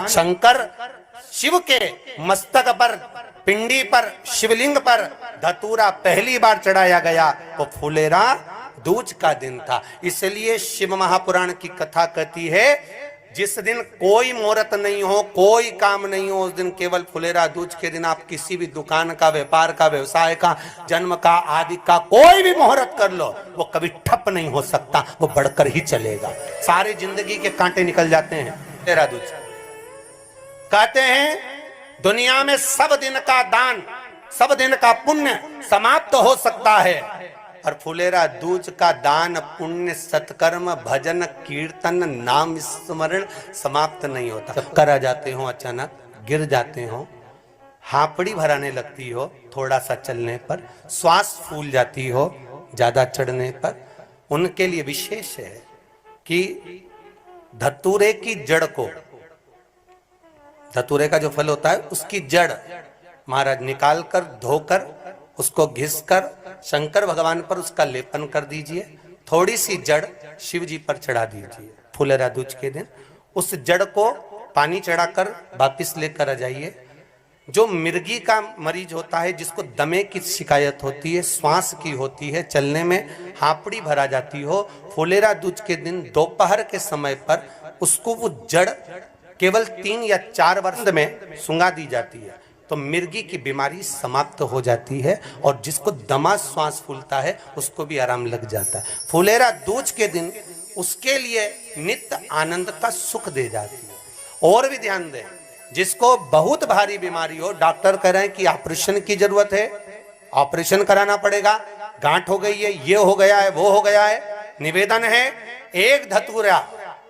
शंकर शिव के मस्तक पर, पिंडी पर, शिवलिंग पर धतूरा पहली बार चढ़ाया गया वो फुलेरा दूज का दिन था। इसलिए शिव महापुराण की कथा कहती है जिस दिन कोई मुहूर्त नहीं हो, कोई काम नहीं हो, उस दिन केवल फुलेरा दूज के दिन आप किसी भी दुकान का, व्यापार का, व्यवसाय का, जन्म का, आदि का कोई भी मुहूर्त कर लो, वो कभी ठप नहीं हो सकता, वो बढ़कर ही चलेगा। सारी जिंदगी के कांटे निकल जाते हैं फुलेरा दूज। कहते हैं दुनिया में सब दिन का दान, सब दिन का पुण्य समाप्त हो सकता है, और फुलेरा दूज का दान, पुण्य, सत्कर्म, भजन, कीर्तन, नाम स्मरण समाप्त नहीं होता। चक्कर आ जाते हो, अचानक गिर जाते हो, हापड़ी भराने लगती हो थोड़ा सा चलने पर, श्वास फूल जाती हो ज्यादा चढ़ने पर, उनके लिए विशेष है कि धतूरे की जड़ को, धतूरे का जो फल होता है उसकी जड़ महाराज निकाल कर, धोकर, उसको घिसकर शंकर भगवान पर उसका लेपन कर दीजिए। थोड़ी सी जड़ शिव जी पर चढ़ा दीजिए फुलेरा दूज के दिन। उस जड़ को पानी चढ़ाकर वापिस लेकर आ जाइए। जो मिर्गी का मरीज होता है, जिसको दमे की शिकायत होती है, श्वास की होती है, चलने में हापड़ी भरा जाती हो, फुलेरा दूज के दिन दोपहर के समय पर उसको वो जड़ केवल 3 या 4 वर्ष में सुंगा दी जाती है, तो मिर्गी की बीमारी समाप्त हो जाती है, और जिसको दमा श्वास फूलता है उसको भी आराम लग जाता है। फुलेरा दूज के दिन उसके लिए नित्य आनंद का सुख दे जाती है। और भी ध्यान दें, जिसको बहुत भारी बीमारी हो, डॉक्टर कह रहे हैं कि ऑपरेशन की जरूरत है, ऑपरेशन कराना पड़ेगा, गांठ हो गई है, ये हो गया है, वो हो गया है, निवेदन है एक धतूरा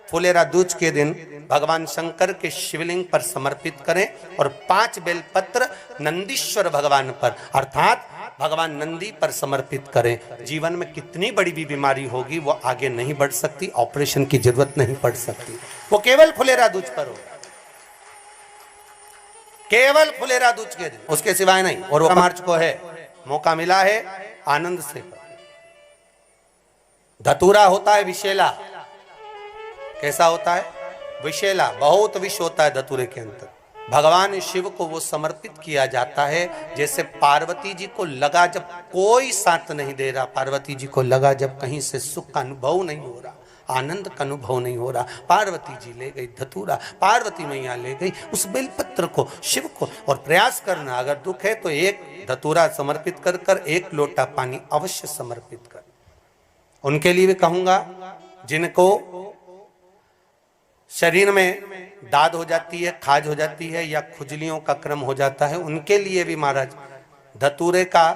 फुलेरा दूज के दिन भगवान शंकर के शिवलिंग पर समर्पित करें, और 5 बेलपत्र नंदीश्वर भगवान पर अर्थात भगवान नंदी पर समर्पित करें। जीवन में कितनी बड़ी भी बीमारी होगी वो आगे नहीं बढ़ सकती, ऑपरेशन की जरूरत नहीं पड़ सकती, वो केवल फुलेरा दूज पर हो, केवल फुलेरा दूज के दिन, उसके सिवाय नहीं। और वो मार्च को है, मौका मिला है, आनंद से। धतूरा होता है विषैला। कैसा होता है? विषैला, बहुत विष होता है धतूरे के अंदर। भगवान शिव को वो समर्पित किया जाता है, जैसे पार्वती जी को लगा जब कोई साथ नहीं दे रहा, पार्वती जी को लगा जब कहीं से सुख का अनुभव नहीं हो रहा, आनंद का अनुभव नहीं हो रहा, पार्वती जी ले गई धतूरा, पार्वती मैया ले गई उस बेलपत्र को शिव को। और प्रयास करना, अगर दुख है तो एक धतूरा समर्पित कर कर 1 लोटा पानी अवश्य समर्पित कर। उनके लिए भी कहूंगा जिनको शरीर में दाद हो जाती है, खाज हो जाती है, या खुजलियों का क्रम हो जाता है, उनके लिए भी महाराज धतूरे का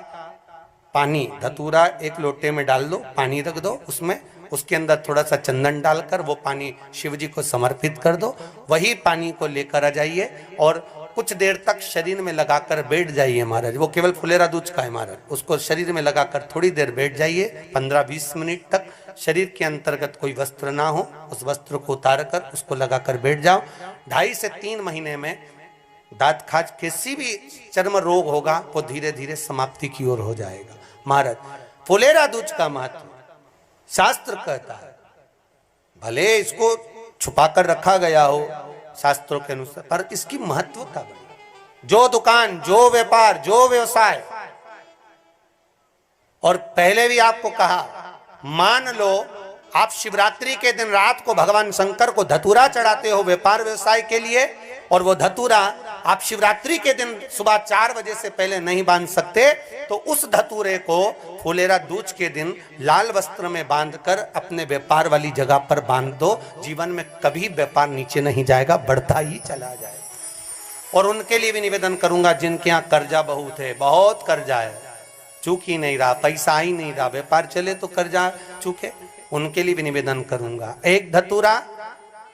पानी, धतूरा 1 लोटे में डाल दो, पानी रख दो उसमें, उसके अंदर थोड़ा सा चंदन डालकर वो पानी शिव जी को समर्पित कर दो। वही पानी को लेकर आ जाइए और कुछ देर तक शरीर में लगाकर बैठ जाइए महाराज। वो केवल फुलेरा दूज का है महाराज, उसको शरीर में लगाकर थोड़ी देर बैठ जाइए, 15-20 मिनट तक। शरीर के अंतर्गत कोई वस्त्र ना हो, उस वस्त्र को उतार कर उसको लगाकर बैठ जाओ। 2.5 से 3 महीने में दांत खाज, किसी भी चर्म रोग होगा वो धीरे धीरे समाप्ति की ओर हो जाएगा। महाराज फुलेरा दूज का महत्व शास्त्र कहता है, भले इसको छुपा कर रखा गया हो शास्त्रों के अनुसार, पर इसकी महत्वता बड़ी। जो दुकान, जो व्यापार, जो व्यवसाय, और पहले भी आपको कहा, मान लो आप शिवरात्रि के दिन रात को भगवान शंकर को धतूरा चढ़ाते हो व्यापार व्यवसाय के लिए, और वो धतूरा आप शिवरात्रि के दिन सुबह 4 बजे से पहले नहीं बांध सकते, तो उस धतूरे को फुलेरा दूज के दिन लाल वस्त्र में बांधकर अपने व्यापार वाली जगह पर बांध दो। जीवन में कभी व्यापार नीचे नहीं जाएगा, बढ़ता ही चला जाएगा। और उनके लिए भी निवेदन करूंगा जिनके यहाँ कर्जा बहुत है, बहुत कर्जा है, चूक ही नहीं रहा, पैसा ही नहीं रहा, व्यापार चले तो कर्जा चूके, उनके लिए भी निवेदन करूंगा। एक धतूरा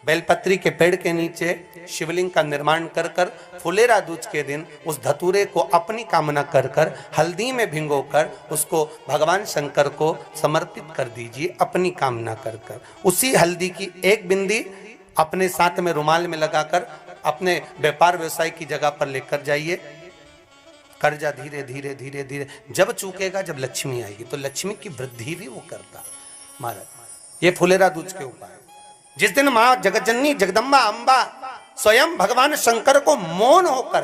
बेलपत्री के पेड़ के नीचे शिवलिंग का निर्माण कर कर फुलेरा दूज के दिन उस धतूरे को अपनी कामना कर कर हल्दी में भिंगोकर उसको भगवान शंकर को समर्पित कर दीजिए अपनी कामना कर कर। उसी हल्दी की 1 बिंदी अपने साथ में रुमाल में लगाकर अपने व्यापार व्यवसाय की जगह पर लेकर जाइए। कर्जा धीरे धीरे धीरे धीरे जब चूकेगा, जब लक्ष्मी आएगी, तो लक्ष्मी की वृद्धि भी वो करता। महाराज ये फुलेरा दूज के उपाय। जिस दिन माँ जगतजननी जगदम्बा अम्बा स्वयं भगवान शंकर को मौन होकर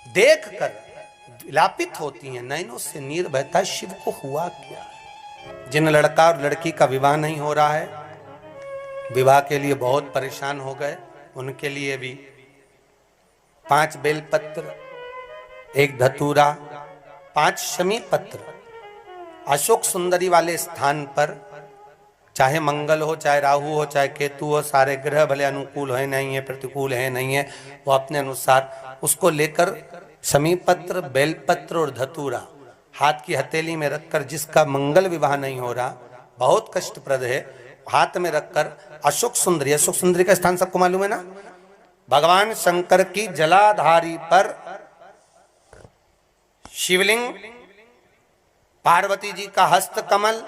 देखकर विलापित होती हैं, नैनों से नीर बहता है, शिव को हुआ क्या। जिन लड़का और लड़की का विवाह नहीं हो रहा है, विवाह के लिए बहुत परेशान हो गए, उनके लिए भी 5 बेलपत्र, 1 धतूरा, 5 शमी पत्र अशोक सुंदरी वाले स्थान पर, चाहे मंगल हो, चाहे राहु हो, चाहे केतु हो, सारे ग्रह भले अनुकूल है नहीं है, प्रतिकूल है नहीं है, वो अपने अनुसार उसको लेकर शमी पत्र, बेलपत्र और धतूरा हाथ की हथेली में रखकर, जिसका मंगल विवाह नहीं हो रहा, बहुत कष्टप्रद है, हाथ में रखकर अशोक सुंदरी का स्थान सबको मालूम है ना, भगवान शंकर की जलाधारी पर शिवलिंग, पार्वती जी का हस्त कमल,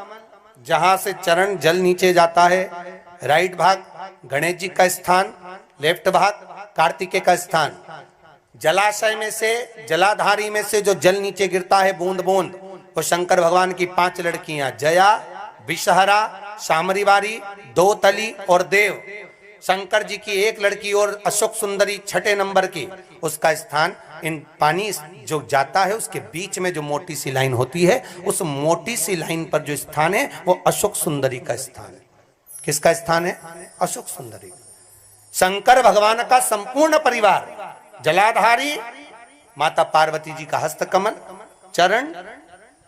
जहां से चरण जल नीचे जाता है, राइट भाग गणेश जी का स्थान, लेफ्ट भाग कार्तिकेय का स्थान। जलाशय में से, जलाधारी में से जो जल नीचे गिरता है बूंद बूंद, वो शंकर भगवान की 5 लड़कियां, जया, विषहरा, शामरीवारी, दोतली और देव। शंकर जी की 1 लड़की और अशोक सुंदरी 6ठे नंबर की, उसका स्थान, इन पानी जो जाता है उसके बीच में जो मोटी सी लाइन होती है, उस मोटी सी लाइन पर जो स्थान है वो अशोक सुंदरी का स्थान है। किसका स्थान है? अशोक सुंदरी। शंकर भगवान का संपूर्ण परिवार, जलाधारी माता पार्वती जी का हस्तकमल, चरण,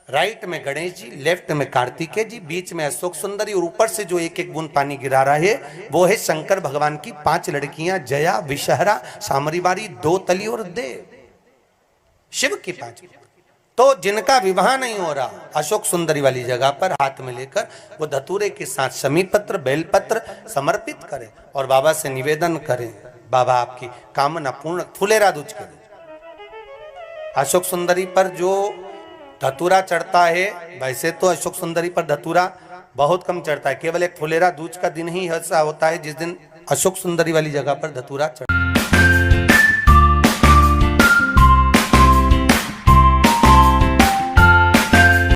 राइट में गणेश जी, लेफ्ट में कार्तिकेय जी, बीच में अशोक सुंदरी, और ऊपर से जो 1-1 बूंद पानी गिरा रहा है वो है शंकर भगवान की 5 लड़कियां, जया, विषहरा, शामरीवारी, दोतली और देव। शिव की 5। तो जिनका विवाह नहीं हो रहा, अशोक सुंदरी वाली जगह पर हाथ में लेकर वो धतूरे के साथ शमी पत्र, बेलपत्र समर्पित करें और बाबा से निवेदन करें, बाबा आपकी कामना पूर्ण, फुलेरा दूज करें। अशोक सुंदरी पर जो धतूरा चढ़ता है, वैसे तो अशोक सुंदरी पर धतूरा बहुत कम चढ़ता है, केवल एक फुलेरा दूज का दिन ही ऐसा होता है जिस दिन अशोक सुंदरी वाली जगह पर धतूरा चढ़ता है।